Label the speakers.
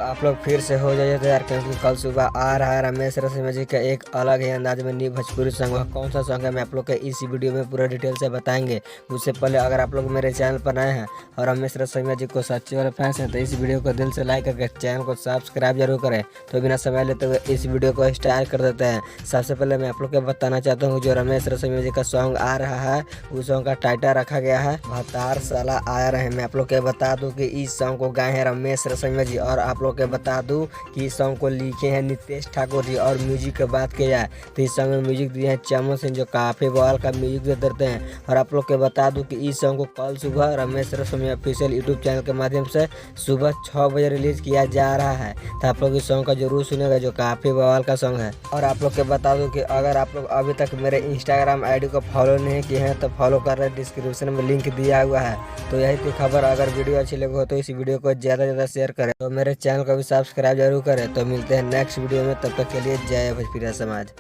Speaker 1: आप लोग फिर से हो जाइए तैयार, क्योंकि कल सुबह आ रहा है रमेश रसीमा जी का एक अलग ही अंदाज में न्यू भोजपुरी सॉन्ग। वह कौन सा सॉन्ग है मैं आप लोग के इस वीडियो में पूरा डिटेल से बताएंगे। उससे पहले अगर आप लोग मेरे चैनल पर नए हैं और रमेश रसीमा जी को सच्चे वाले फैंस हैं तो इस वीडियो को दिल से लाइक करके चैनल को सब्सक्राइब जरूर करें। तो बिना समय लेते हुए इस वीडियो को स्टार्ट कर देते हैं। सबसे पहले मैं आप लोग को बताना चाहता हूँ जो रमेश रसीमा जी का सॉन्ग आ रहा है उस सॉन्ग का टाइटल रखा गया है भतार साला आया रहे। मैं आप लोग के बता दूं कि इस सॉन्ग को गाए हैं रमेश रसीमा जी, और आप लोग के बता दूं कि इस सॉन्ग को लिखे हैं नितेश ठाकुर जी। और म्यूजिक की बात की जाए तो इस सॉन्ग में म्यूजिक दिए हैं चमन सिंह जो काफ़ी बवाल का म्यूजिक देते हैं। और आप लोग के बता दूं कि इस सॉन्ग को कल सुबह रमेश रसीमा ऑफिशियल यूट्यूब चैनल के माध्यम से सुबह 6 बजे रिलीज किया जा रहा है। तो आप लोग इस सॉन्ग का जरूर सुनेगा जो काफ़ी बवाल का सॉन्ग है। और आप लोग के बता दूं कि अगर आप लोग अभी तक मेरे इंस्टाग्राम आईडी को फॉलो नहीं किए हैं तो फॉलो कर रहे, डिस्क्रिप्शन में लिंक दिया हुआ है। तो यही थी खबर। अगर वीडियो अच्छी लगी हो तो इस वीडियो को ज़्यादा से ज़्यादा शेयर करें, तो मेरे चैनल को भी सब्सक्राइब जरूर करें। तो मिलते हैं नेक्स्ट वीडियो में, तब तक के लिए जय भोजपुरिया समाज।